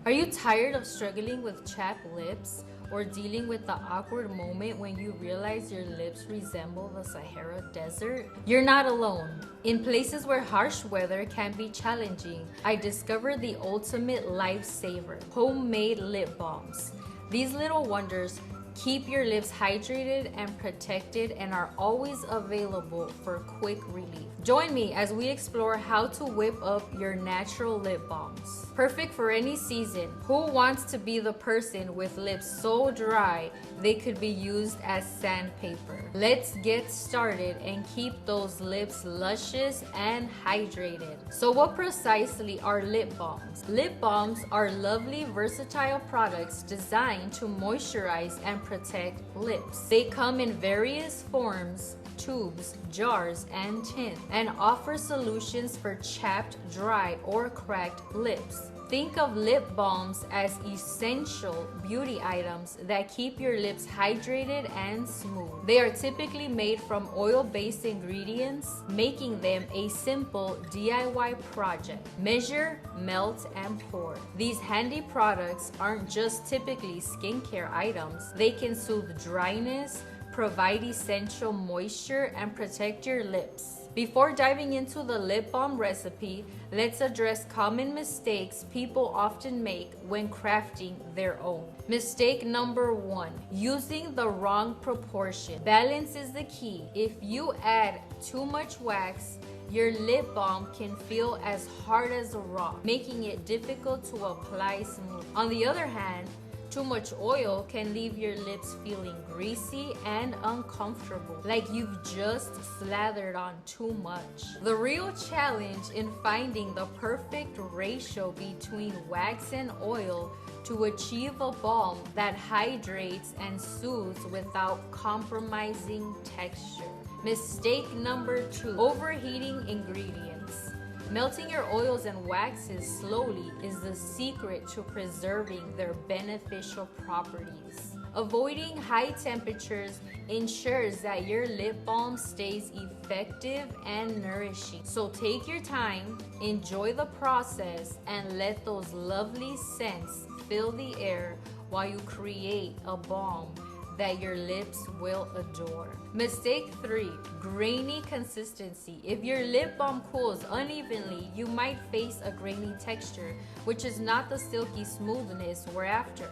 Are you tired of struggling with chapped lips or dealing with the awkward moment when you realize your lips resemble the Sahara Desert? You're not alone. In places where harsh weather can be challenging, I discovered the ultimate lifesaver, homemade lip balms. These little wonders keep your lips hydrated and protected and are always available for quick relief. Join me as we explore how to whip up your natural lip balms. Perfect for any season. Who wants to be the person with lips so dry they could be used as sandpaper? Let's get started and keep those lips luscious and hydrated. So what precisely are lip balms? Lip balms are lovely, versatile products designed to moisturize and protect lips. They come in various forms, tubes, jars, and tins, and offer solutions for chapped, dry, or cracked lips. Think of lip balms as essential beauty items that keep your lips hydrated and smooth. They are typically made from oil-based ingredients, making them a simple DIY project. Measure, melt, and pour. These handy products aren't just typically skincare items. They can soothe dryness, provide essential moisture, and protect your lips. Before diving into the lip balm recipe, let's address common mistakes people often make when crafting their own. Mistake number 1, using the wrong proportion. Balance is the key. If you add too much wax, your lip balm can feel as hard as a rock, making it difficult to apply smoothly. On the other hand, too much oil can leave your lips feeling greasy and uncomfortable, like you've just slathered on too much. The real challenge in finding the perfect ratio between wax and oil to achieve a balm that hydrates and soothes without compromising texture. Mistake number 2, overheating ingredients. Melting your oils and waxes slowly is the secret to preserving their beneficial properties. Avoiding high temperatures ensures that your lip balm stays effective and nourishing. So take your time, enjoy the process, and let those lovely scents fill the air while you create a balm that your lips will adore. Mistake 3, grainy consistency. If your lip balm cools unevenly, you might face a grainy texture, which is not the silky smoothness we're after.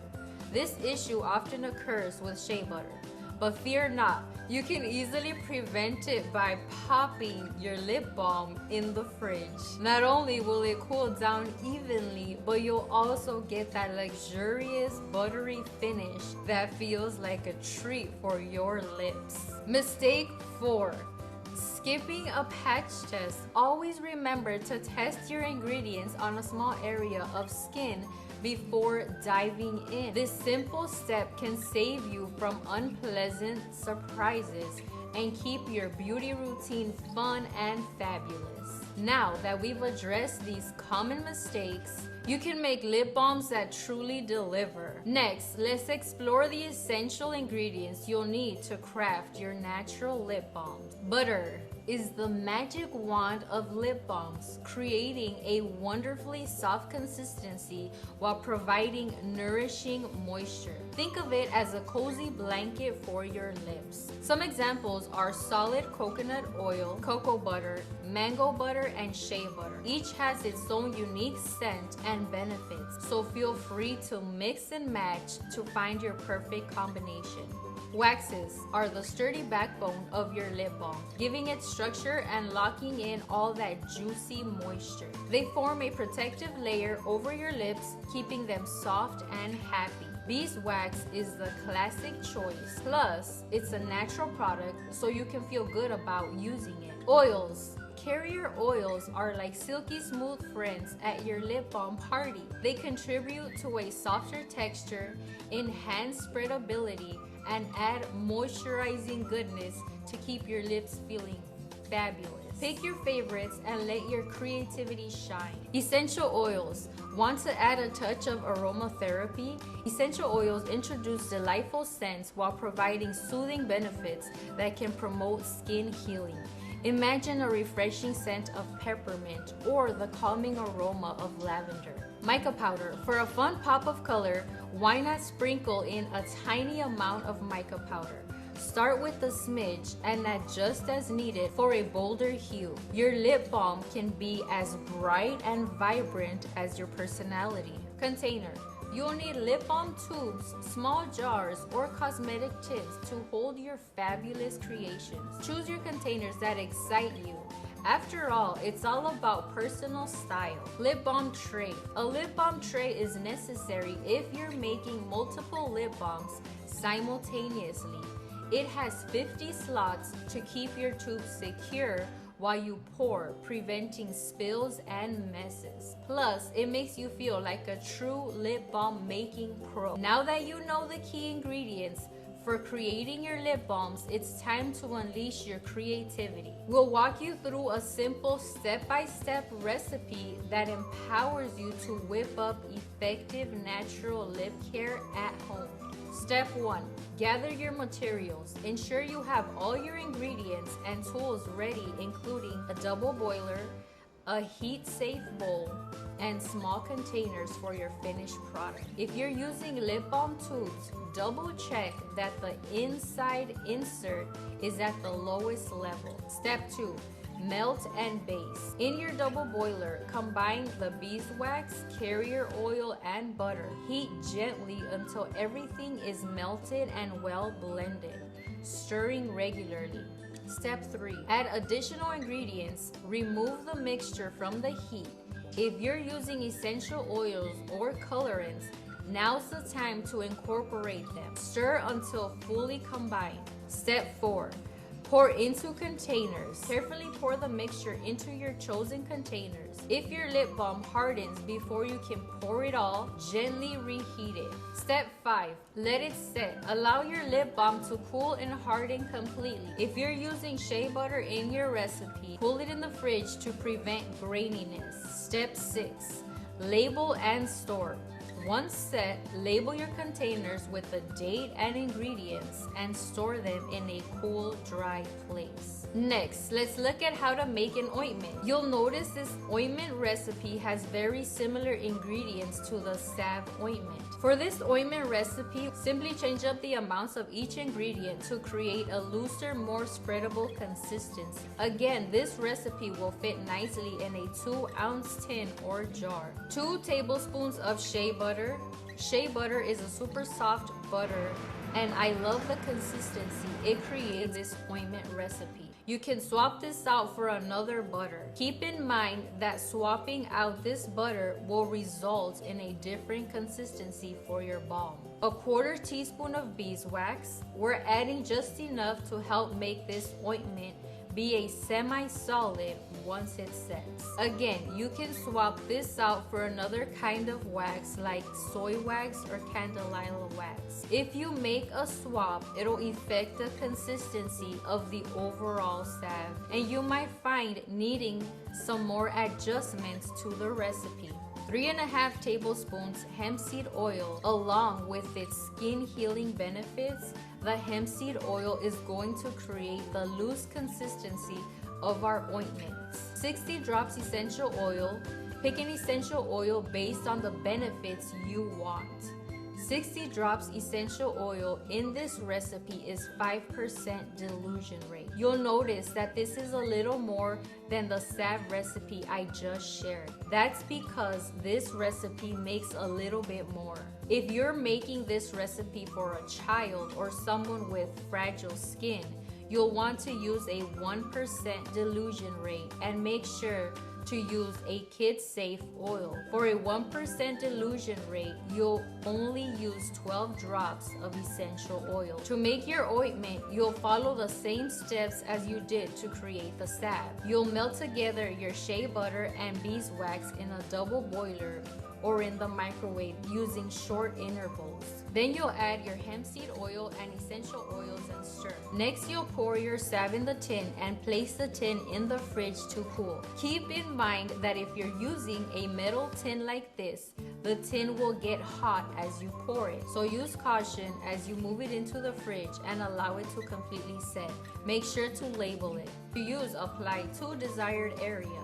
This issue often occurs with shea butter, but fear not. You can easily prevent it by popping your lip balm in the fridge. Not only will it cool down evenly, but you'll also get that luxurious buttery finish that feels like a treat for your lips. Mistake 4, skipping a patch test. Always remember to test your ingredients on a small area of skin before diving in. This simple step can save you from unpleasant surprises and keep your beauty routine fun and fabulous. Now that we've addressed these common mistakes, you can make lip balms that truly deliver. Next, let's explore the essential ingredients you'll need to craft your natural lip balms. Butter is the magic wand of lip balms, creating a wonderfully soft consistency while providing nourishing moisture. Think of it as a cozy blanket for your lips. Some examples are solid coconut oil, cocoa butter, mango butter, and shea butter. Each has its own unique scent and benefits, so feel free to mix and match to find your perfect combination. Waxes are the sturdy backbone of your lip balm, giving it structure and locking in all that juicy moisture. They form a protective layer over your lips, keeping them soft and happy. Beeswax is the classic choice. Plus, it's a natural product, so you can feel good about using it. Oils. Carrier oils are like silky smooth friends at your lip balm party. They contribute to a softer texture, enhance spreadability, and add moisturizing goodness to keep your lips feeling fabulous. Pick your favorites and let your creativity shine. Essential oils. Want to add a touch of aromatherapy? Essential oils introduce delightful scents while providing soothing benefits that can promote skin healing. Imagine a refreshing scent of peppermint or the calming aroma of lavender. Mica powder. For a fun pop of color, why not sprinkle in a tiny amount of mica powder? Start with a smidge and add just as needed for a bolder hue. Your lip balm can be as bright and vibrant as your personality. Container. You'll need lip balm tubes, small jars, or cosmetic tips to hold your fabulous creations. Choose your containers that excite you. After all, it's all about personal style. Lip balm tray. A lip balm tray is necessary if you're making multiple lip balms simultaneously. It has 50 slots to keep your tubes secure while you pour, preventing spills and messes. Plus, it makes you feel like a true lip balm making pro. Now that you know the key ingredients for creating your lip balms, it's time to unleash your creativity. We'll walk you through a simple step-by-step recipe that empowers you to whip up effective natural lip care at home. Step 1. Gather your materials. Ensure you have all your ingredients and tools ready, including a double boiler, a heat-safe bowl, and small containers for your finished product. If you're using lip balm tubes, double check that the inside insert is at the lowest level. Step 2. Melt and base. In your double boiler, combine the beeswax, carrier oil, and butter. Heat gently until everything is melted and well blended, stirring regularly. Step 3. Add additional ingredients. Remove the mixture from the heat. If you're using essential oils or colorants, now's the time to incorporate them. Stir until fully combined. Step 4. Pour into containers. Carefully pour the mixture into your chosen containers. If your lip balm hardens before you can pour it all, gently reheat it. Step 5. Let it set. Allow your lip balm to cool and harden completely. If you're using shea butter in your recipe, cool it in the fridge to prevent graininess. Step 6. Label and store. Once set, label your containers with the date and ingredients and store them in a cool, dry place. Next, let's look at how to make an ointment. You'll notice this ointment recipe has very similar ingredients to the salve ointment. For this ointment recipe, simply change up the amounts of each ingredient to create a looser, more spreadable consistency. Again, this recipe will fit nicely in a 2-ounce tin or jar. 2 tablespoons of shea butter. Shea butter is a super soft butter, and I love the consistency it creates this ointment recipe. You can swap this out for another butter. Keep in mind that swapping out this butter will result in a different consistency for your balm. A 1/4 teaspoon of beeswax. We're adding just enough to help make this ointment be a semi-solid once it sets. Again, you can swap this out for another kind of wax like soy wax or candelilla wax. If you make a swap, it'll affect the consistency of the overall salve, and you might find needing some more adjustments to the recipe. 3.5 tablespoons hemp seed oil. Along with its skin healing benefits, the hemp seed oil is going to create the loose consistency of our ointments. 60 drops essential oil. Pick an essential oil based on the benefits you want. 60 drops essential oil in this recipe is 5% dilution rate. You'll notice that this is a little more than the salve recipe I just shared. That's because this recipe makes a little bit more. If you're making this recipe for a child or someone with fragile skin, you'll want to use a 1% dilution rate and make sure to use a kid-safe oil. For a 1% dilution rate, you'll only use 12 drops of essential oil. To make your ointment, you'll follow the same steps as you did to create the salve. You'll melt together your shea butter and beeswax in a double boiler or in the microwave using short intervals. Then you'll add your hemp seed oil and essential oils and stir. Next, you'll pour your salve in the tin and place the tin in the fridge to cool. Keep in mind that if you're using a metal tin like this, the tin will get hot as you pour it. So use caution as you move it into the fridge and allow it to completely set. Make sure to label it. To use, apply to desired area.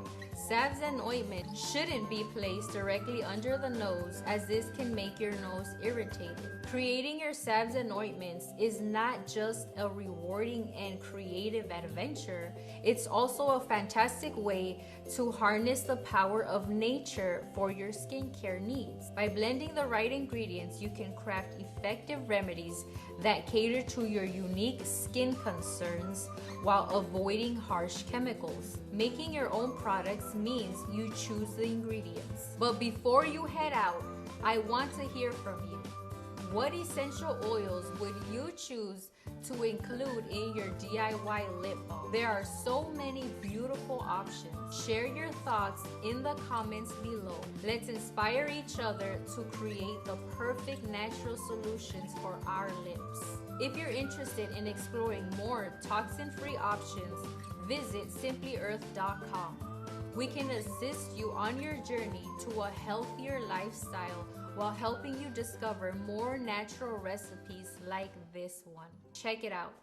Salves and ointment shouldn't be placed directly under the nose, as this can make your nose irritated. Creating your salves and ointments is not just a rewarding and creative adventure, it's also a fantastic way to harness the power of nature for your skincare needs. By blending the right ingredients, you can craft effective remedies that cater to your unique skin concerns while avoiding harsh chemicals. Making your own products means you choose the ingredients. But before you head out, I want to hear from you. What essential oils would you choose to include in your DIY lip balm? There are so many beautiful options. Share your thoughts in the comments below. Let's inspire each other to create the perfect natural solutions for our lips. If you're interested in exploring more toxin-free options, visit simplyearth.com. We can assist you on your journey to a healthier lifestyle while helping you discover more natural recipes like this one. Check it out.